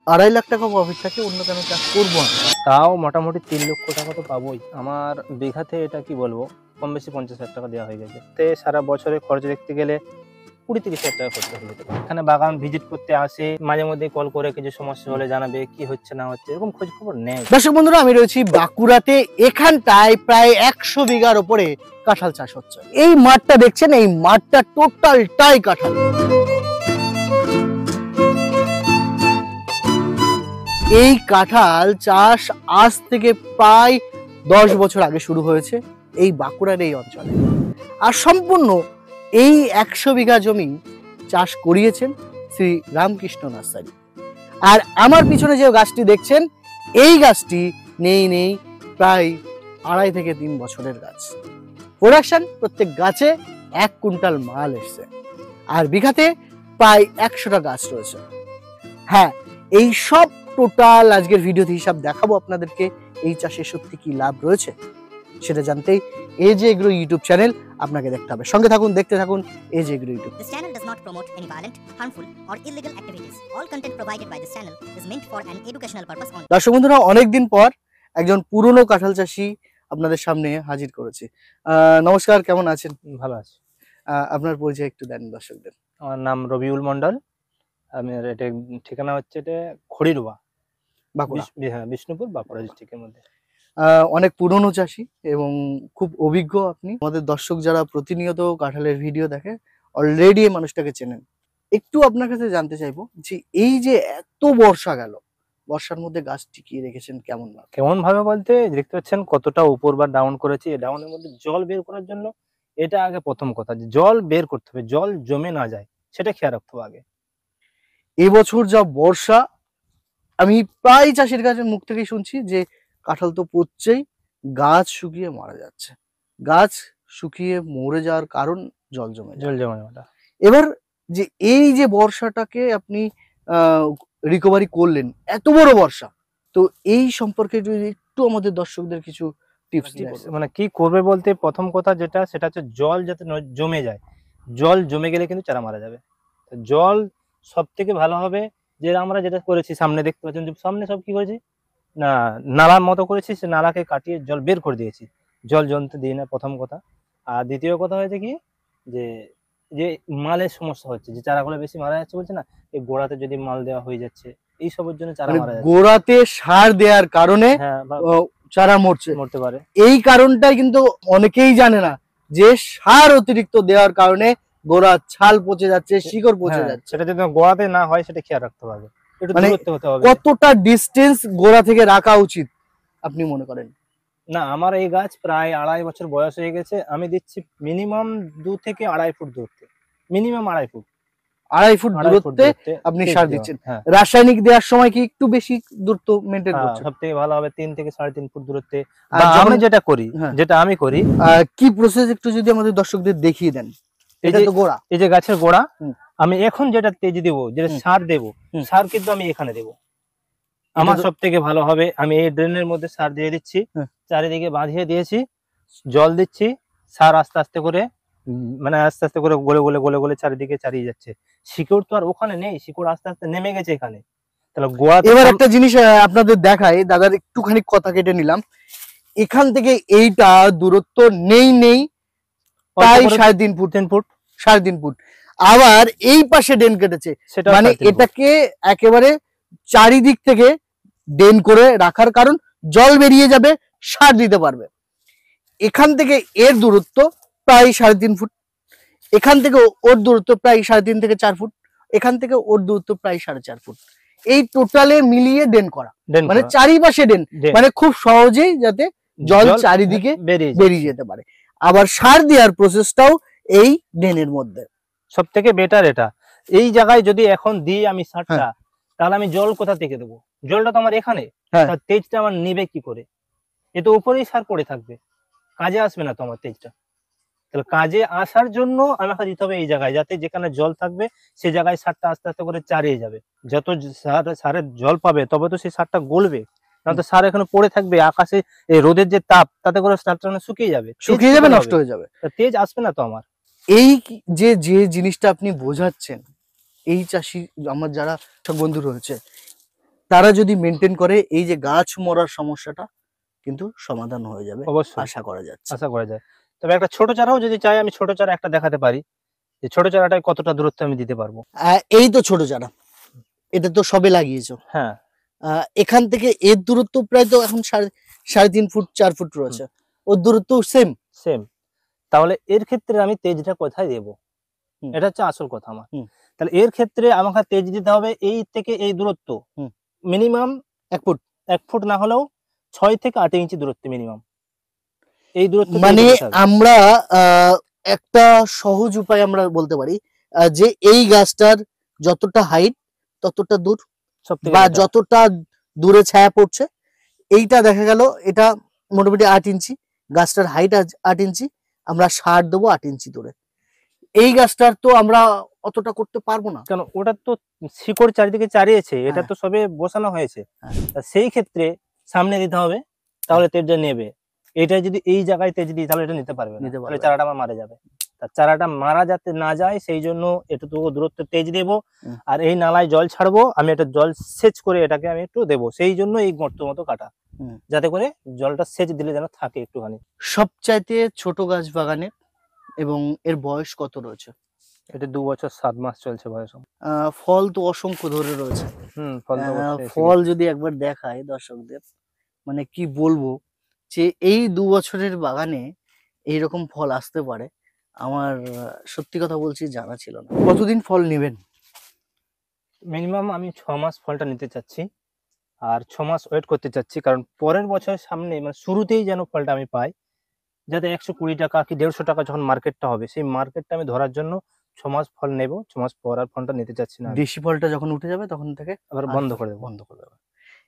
2.5 লাখ টাকা প্রফিট থাকে, অন্য কেন চাষ করবো আমি? তাও মোটামুটি 3 লক্ষ টাকা তো পাবোই। আমার বিঘাতে এটা কি বলবো, কম বেশি 50,000 টাকা দেওয়া হয়ে গেছে। তে সারা বছরে খরচ দেখতে গেলে 20-30,000 টাকা খরচ হয়ে যেতে পারে। এখানে বাগান ভিজিট করতে আসে, মাঝে মধ্যে কল করে কিছু সমস্যা হলে জানাবে, কি হচ্ছে না হচ্ছে এরকম খোঁজ খবর নেয়। দর্শক বন্ধুরা, আমি রয়েছি বাঁকুড়াতে। এখানটায় প্রায় 100 বিঘার উপরে কাঁঠাল চাষ হচ্ছে। এই মাঠটা দেখছেন, এই মাঠটা টোটালটাই কাঁঠাল। এই কাঁঠাল চাষ আজ থেকে প্রায় 10 বছর আগে শুরু হয়েছে এই বাঁকুড়ার এই অঞ্চলে। আর সম্পূর্ণ এই 100 বিঘা জমি চাষ করিয়েছেন শ্রী রামকৃষ্ণ নার্সারি। আর আমার পিছনে যে গাছটি দেখছেন, এই গাছটি নেই প্রায় 2.5 থেকে 3 বছরের গাছ। প্রোডাকশন প্রত্যেক গাছে 1 কুইন্টাল মাল এসছে, আর বিঘাতে প্রায় 100টা গাছ রয়েছে। হ্যাঁ, এই সব টোটাল আজকের ভিডিওতে হিসাব দেখাবো আপনাদেরকে। এই চাষে সত্যি কি লাভ রয়েছে সেটা জানতেই এজ এগ্রো ইউটিউব চ্যানেল আপনাকে দেখতে হবে। সঙ্গে থাকুন, দেখতে থাকুন Edge Agro YouTube. This channel does not promote any violent, harmful, or illegal activities. All content provided by this channel is meant for an educational purpose only. দর্শক বন্ধুরা, অনেকদিন পর একজন পুরনো কাঁঠাল চাষি আপনাদের সামনে হাজির করেছি। নমস্কার, কেমন আছেন? ভালো আছে। আপনার পরিচয় একটু দেন দর্শকদের। আমার নাম রবিউল মন্ডল। আমার এটা ঠিকানা হচ্ছে এটা খড়িরুয়া, বাঁকুড়া। হ্যাঁ, বিষ্ণুপুর, বাঁকুড়া ডিস্ট্রিক্টের মধ্যে। অনেক পুরনো চাষি এবং খুব অভিজ্ঞ আপনি। আমাদের দর্শক যারা প্রতিনিয়ত কাঁঠালের ভিডিও দেখে, অলরেডি এই মানুষটাকে চেনেন। একটু আপনার কাছে জানতে চাইবো যে এই যে এত বর্ষা গেল, বর্ষার মধ্যে গাছ টিকিয়ে রেখেছেন কেমন ভাবে? কেমন ভাবে বলতে, দেখতে পাচ্ছেন কতটা উপর বা ডাউন করেছি। ডাউনের মধ্যে জল বের করার জন্য এটা আগে প্রথম কথা, যে জল বের করতে হবে, জল জমে না যায় সেটা খেয়াল রাখতে হবে আগে। এবছর যা বর্ষা, আমি প্রায় চাষির কাছের মুখ থেকেই শুনছি যে কাঁঠাল তো পড়ছেই, গাছ শুকিয়ে মারা যাচ্ছে। গাছ শুকিয়ে মরে যাওয়ার কারণ জল জমে যাওয়া। জল জমে যাওয়াটা। এবার যে এই যে বর্ষাটাকে আপনি রিকভারি করলেন, এত বড় বর্ষা, তো এই সম্পর্কে যদি একটু আমাদের দর্শকদের কিছু টিপস দিন। মানে কি করবে বলতে, প্রথম কথা যেটা, সেটা হচ্ছে জল যাতে জমে যায়। জল জমে গেলে কিন্তু চারা মারা যাবে। তো জল সব থেকে ভালো হবে যে আমরা যেটা করেছি, সামনে দেখতে পাচ্ছেন যে সামনে সব কি করেছি না, নালার মতো করেছি, সে নালাকে কাটিয়ে জল বের করে দিয়েছি। জল জমতে দিই না, প্রথম কথা। আর দ্বিতীয় কথা হয়েছে কি, যে যে মালের সমস্যা হচ্ছে, যে চারাগুলো বেশি মারা যাচ্ছে বলছে না, এই গোড়াতে যদি মাল দেওয়া হয়ে যাচ্ছে, এই সবের জন্য চারা মারা যাচ্ছে। গোড়াতে সার দেওয়ার কারণে হ্যাঁ, চারা মরতে পারে। এই কারণটাই কিন্তু অনেকেই জানে না, যে সার অতিরিক্ত দেওয়ার কারণে গোড়া ছাল পচে যাচ্ছে, শিকড় পচে যাচ্ছে। সেটা যদি গোড়াতে না হয় সেটা খেয়াল রাখতে হবে। মানে কতটা ডিস্টেন্স গোড়া থেকে রাখা উচিত আপনি মনে করেন? না, আমার এই গাছ প্রায় 2.5 বছর বয়স হয়ে গেছে। আমি দিচ্ছি মিনিমাম 2 থেকে 2.5 ফুট দূরত্বে, মিনিমাম 2.5 ফুট। 2.5 ফুট দূরত্বে আপনি সার দিচ্ছেন। রাসায়নিক দেওয়ার সময় কি একটু বেশি দূরত্ব মেনটেন করছেন? সবথেকে ভালো হবে 3 থেকে 3.5 ফুট দূরত্বে। আর আমি যেটা করি, যেটা আমি করি, কি প্রসেস একটু যদি আমাদের দর্শকদের দেখিয়ে দেন। এটা তো গোড়া, এই যে গাছের গোড়া। আমি এখন যেটা তেজ দেবো, যেটা সার দেবো, সার কিন্তু আমি এখানে দেবো। আমার সব থেকে ভালো হবে, আমি এই ড্রেনের মধ্যে সার দিয়ে দিচ্ছি, চারিদিকে বাঁধিয়ে দিয়েছি, জল দিচ্ছি, সার আস্তে আস্তে করে, মানে আস্তে আস্তে করে গলে গলে গলে গলে চারিদিকে চারিয়ে যাচ্ছে। শিকড় তো আর ওখানে নেই, শিকড় আস্তে আস্তে নেমে গেছে এখানে। তাহলে গোড়া। এবার একটা জিনিস আপনাদের দেখাই, দাদার একটুখানি কথা কেটে নিলাম। এখান থেকে এইটা দূরত্ব নেই প্রায় 3.5 ফুট, 3 ফুট, 3.5 ফুট। আবার এই পাশে ডেন কেটেছে, মানে এটাকে একেবারে চারিদিক থেকে ডেন করে রাখার কারণ জল বেরিয়ে যাবে, সার দিতে পারবে। এখান থেকে এর দূরত্ব প্রায় 3.5 ফুট, এখান থেকে ওর দূরত্ব প্রায় 3.5 থেকে 4 ফুট, এখান থেকে ওর দূরত্ব প্রায় 4.5 ফুট। এই টোটালে মিলিয়ে ডেন করা, মানে চারিপাশে ডেন, মানে খুব সহজেই যাতে জল চারিদিকে বেরিয়ে যেতে পারে। আবার সার দেওয়ার প্রসেসটাও এই ড্রেনের মধ্যে। সব থেকে বেটার এটা। এই জায়গায় যদি এখন দিই আমি সারটা, তাহলে আমি জল কোথা থেকে দেবো? জলটা তো আমার এখানে, তেজটা আমার নিবে কি করে? এ তো উপরেই সার পড়ে থাকবে, কাজে আসবে না তো আমার তেজটা। তাহলে কাজে আসার জন্য আমাকে দিতে হবে এই জায়গায়, যাতে যেখানে জল থাকবে সে জায়গায় সারটা আস্তে আস্তে করে চারিয়ে যাবে। যত সারের জল পাবে তবে তো সেই সারটা গলবে, না তো সার এখানে পড়ে থাকবে আকাশে, এই রোদের যে তাপ, তাতে করে সারটা শুকিয়ে যাবে, নষ্ট হয়ে যাবে, তেজ আসবে না তো আমার। এই যে জিনিসটা আপনি বোঝাচ্ছেন, এই চাষি আমার যারা বন্ধু রয়েছে, তারা যদি মেনটেন করে এই যে গাছ মরার সমস্যাটা কিন্তু সমাধান হয়ে যাবে অবশ্যই আশা করা যাচ্ছে। আশা করা যায়। তবে একটা ছোট চারাও যদি চাই, আমি ছোট চারা একটা দেখাতে পারি যে ছোট চারাটায় কতটা দূরত্ব আমি দিতে পারবো। এই তো ছোট চারা, এটা তো সবে লাগিয়েছো। হ্যাঁ, এখান থেকে এর দূরত্ব প্রায় তো এখন 3.5 ফুট 4 ফুট রয়েছে, ওর দূরত্ব সেম। তাহলে এর ক্ষেত্রে আমি তেজটা কোথায় দেবো, এটা হচ্ছে আসল কথা আমার। তাহলে এর ক্ষেত্রে আমাকে তেজ দিতে হবে এই থেকে এই দূরত্ব মিনিমাম 1 ফুট না হলেও 6 থেকে 8 ইঞ্চি দূরত্ব মিনিমাম। এই দূরত্ব মানে আমরা একটা সহজ উপায় আমরা বলতে পারি যে এই গাছটার যতটা হাইট ততটা দূর বা যতটা দূরে ছায়া পড়ছে, এইটা দেখা গেল এটা মোটামুটি 8 ইঞ্চি, গাছটার হাইট 8 ইঞ্চি, আমরা সার দেবো 8 ইঞ্চি দূরে। এই গাছটার তো আমরা অতটা করতে পারবো না, কারণ ওটা তো শিকড় চারিদিকে চারিয়েছে, এটা তো সবে বসানো হয়েছে। সেই ক্ষেত্রে সামনে দিতে হবে, তাহলে তেজটা নেবে। এটা যদি এই জায়গায় তেজ দিই তাহলে এটা নিতে পারবে না, তাহলে চারাটা আমার মারা যাবে। তার চারাটা মারা যাতে না যায় সেই জন্য এতটুকু দূরত্ব তেজ দেবো। আর এই নালায় জল ছাড়বো, আমি একটা জল সেচ করে এটাকে আমি একটু দেবো, সেই জন্য এই গর্ত মতো কাটা, যাতে করে জলটা সেচ দিলে যেন থাকে একটুখানি। সবচাইতে ছোট গাছ বাগানে এবং এর বয়স কত রয়েছে? এটা 2 বছর 7 মাস চলছে বয়স। ফল তো অসংখ্য ধরে রয়েছে। ফল যদি একবার দেখায় দর্শকদের, মানে কি বলবো যে এই 2 বছরের বাগানে এইরকম ফল আসতে পারে আমার সত্যি কথা বলছি জানা ছিল না। কতদিন ফল নেবেন? মিনিমাম আমি 6 মাস ফলটা নিতে চাচ্ছি, আর 6 মাস ওয়েট করতে চাচ্ছি, কারণ পরের বছর সামনে মানে শুরুতেই যেন ফলটা আমি পাই, যাতে 120 টাকা কি 150 টাকা যখন মার্কেটটা হবে সেই মার্কেটটা আমি ধরার জন্য 6 মাস ফল নেব। 6 মাস পর আর ফলটা নিতে চাচ্ছি না। দেশি ফলটা যখন উঠে যাবে তখন থেকে আবার বন্ধ করে দেবো।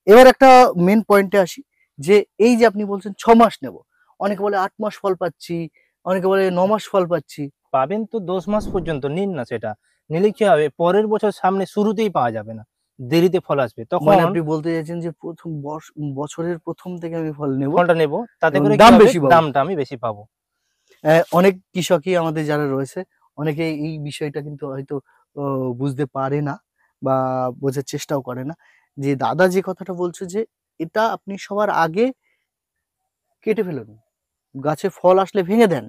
এবার একটা মেন পয়েন্টে আসি, যে এই যে আপনি বলছেন 6 মাস নেব, অনেকে বলে 8 মাস ফল পাচ্ছি, অনেকে বলে 9 মাস ফল পাচ্ছি। পাবেন তো 10 মাস পর্যন্ত নিন না, সেটা নিলে কি হবে পরের বছর সামনে শুরুতেই পাওয়া যাবে না, দেরিতে ফল আসবে। তখন আপনি বলতে চাইছেন যে প্রথম বছরের প্রথম থেকে আমি ফলটা নেব, তাতে করে দামটা আমি বেশি পাবো। অনেক কৃষকই আমাদের যারা রয়েছে অনেকে এই বিষয়টা কিন্তু হয়তো বুঝতে পারে না বা বোঝার চেষ্টাও করে না, যে দাদা যে কথাটা বলছে যে এটা আপনি সবার আগে কেটে ফেলুন, গাছে ফল আসলে ভেঙে দেন,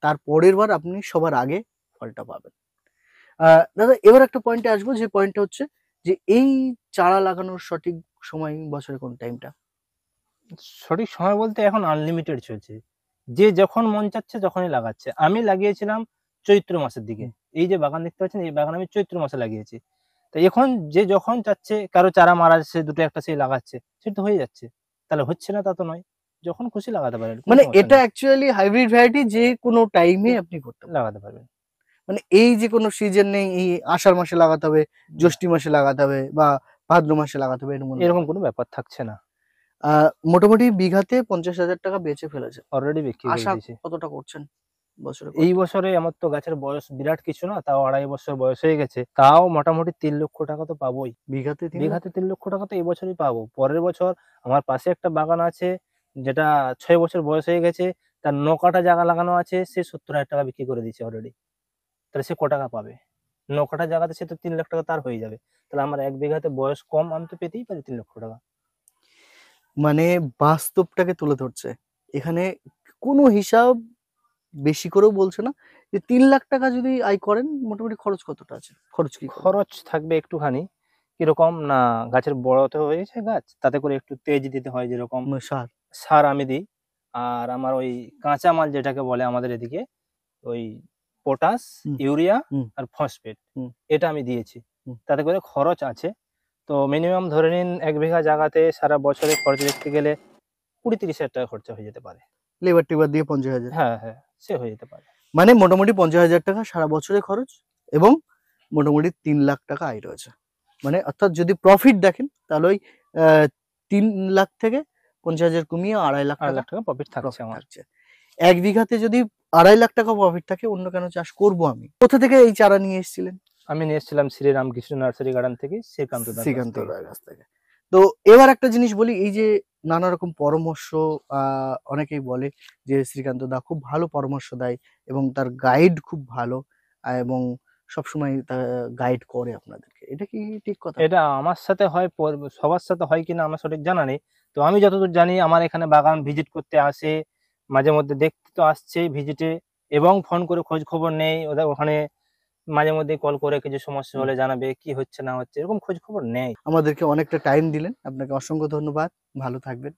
তার পরের বার আপনি সবার আগে ফলটা পাবেন। দাদা এবার একটা পয়েন্টে আসবো, যে পয়েন্টটা হচ্ছে যে এই চারা লাগানোর সঠিক সময় বছরে কোন টাইমটা? সঠিক সময় বলতে এখন আনলিমিটেড চলছে, যে যখন মন চাচ্ছে যখনই লাগাচ্ছে। আমি লাগিয়েছিলাম চৈত্র মাসের দিকে, এই যে বাগান দেখতে পাচ্ছেন এই বাগান আমি চৈত্র মাসে লাগিয়েছি। তো এখন যে যখন চাচ্ছে, কারো চারা মারা যাচ্ছে দুটো একটা সেই লাগাচ্ছে, সেটা হয়ে যাচ্ছে। তাহলে হচ্ছে না তা তো নয়, যখন খুশি লাগাতে পারেন। মানে এটা অ্যাকচুয়ালি হাইব্রিড ভ্যারাইটি, যে কোনো টাইমে আপনি করতে লাগাতে পারবেন। মানে এই যে কোনো সিজন নেই, এই আষাঢ় মাসে লাগাতে হবে, জ্যৈষ্ঠ মাসে লাগাতে হবে বা ভাদ্র মাসে লাগাতে হবে, এরকম কোনো ব্যাপার থাকছে না। মোটামুটি বিঘাতে 50,000 টাকা বেচে ফেলেছে অলরেডি বিক্রি করে দিয়েছি। কতটা করছেন বছরে? এই বছরে আমার তো গাছের বয়স বিরাট কিছু না, তাও 2.5 বছর বয়স হয়ে গেছে, তাও মোটামুটি 3 লক্ষ টাকা তো পাবোই। বিঘাতে 3 লক্ষ টাকা তো এই বছরই পাবো। পরের বছর আমার পাশে একটা বাগান আছে যেটা 6 বছর বয়স হয়ে গেছে, তার 9 কাঠা জায়গা লাগানো আছে, সে 70,000 টাকা বিক্রি করে দিয়েছে অলরেডি। তাহলে সে ক টাকা পাবে? 9 কাঠা জায়গাতে সে তো 3 লাখ টাকা তার হয়ে যাবে। তাহলে আমার 1 বিঘাতে বয়স কম, আমি তো পেতেই পারি 3 লক্ষ টাকা। মানে বাস্তবটাকে তুলে ধরছে এখানে, কোনো হিসাব বেশি করেও বলছে না, যে 3 লাখ টাকা যদি আয় করেন মোটামুটি খরচ কতটা আছে? খরচ থাকবে একটুখানি, কিরকম না, গাছের বড় তো হয়েছে গাছ, তাতে করে একটু তেজ দিতে হয়, যেরকম সার আমি দিই। আর আমার ওই কাঁচা মাল যেটাকে বলে আমাদের এদিকে, ওই পটাশ, ইউরিয়া আর ফসফেট, এটা আমি দিয়েছি, তাতে করে খরচ আছে। তো মিনিমাম ধরে নিন 1 বিঘা জায়গাতে সারা বছরে খরচ দেখতে গেলে 20-30 হাজার টাকা খরচা হয়ে যেতে পারে। লেবার টেবার দিয়ে 50,000? হ্যাঁ, সে হয়ে যেতে পারে। মানে মোটামুটি 50,000 টাকা সারা বছরের খরচ এবং মোটামুটি 3 লাখ টাকা আয় রয়েছে। মানে অর্থাৎ যদি প্রফিট দেখেন তাহলে ওই 3 লাখ থেকে 50,000 কমিয়ে 2.5 লাখ টাকা প্রফিট থাকছে আমার। 1 বিঘাতে যদি 2.5 লাখ টাকা প্রফিট থাকে, অন্য কেন চাষ করব আমি? কোথা থেকে এই চারা নিয়ে এসেছিলেন? আমি নিয়ে এসেছিলাম শ্রীরামকৃষ্ণ নার্সারি গার্ডেন থেকে, শ্রীকান্ত দার কাছ থেকে। তো এবার একটা জিনিস বলি, এই যে নানা রকম পরামর্শ অনেকেই বলে যে শ্রীকান্ত দা খুব ভালো পরামর্শ দেয় এবং তার গাইড খুব ভালো এবং সবসময় গাইড করে আপনাদেরকে, এটা কি ঠিক কথা? এটা আমার সাথে হয়, সবার সাথে হয় কিনা আমার সঠিক জানা নেই। তো আমি যতদূর জানি আমার এখানে বাগান ভিজিট করতে আসে, মাঝে মধ্যে দেখতে তো আসছে ভিজিটে, এবং ফোন করে খোঁজ খবর নেই ওদের ওখানে, মাঝে মধ্যে কল করে কিছু সমস্যা হলে জানাবে কি হচ্ছে না হচ্ছে, এরকম খোঁজ খবর নেই। আমাদেরকে অনেকটা টাইম দিলেন, আপনাকে অসংখ্য ধন্যবাদ, ভালো থাকবেন।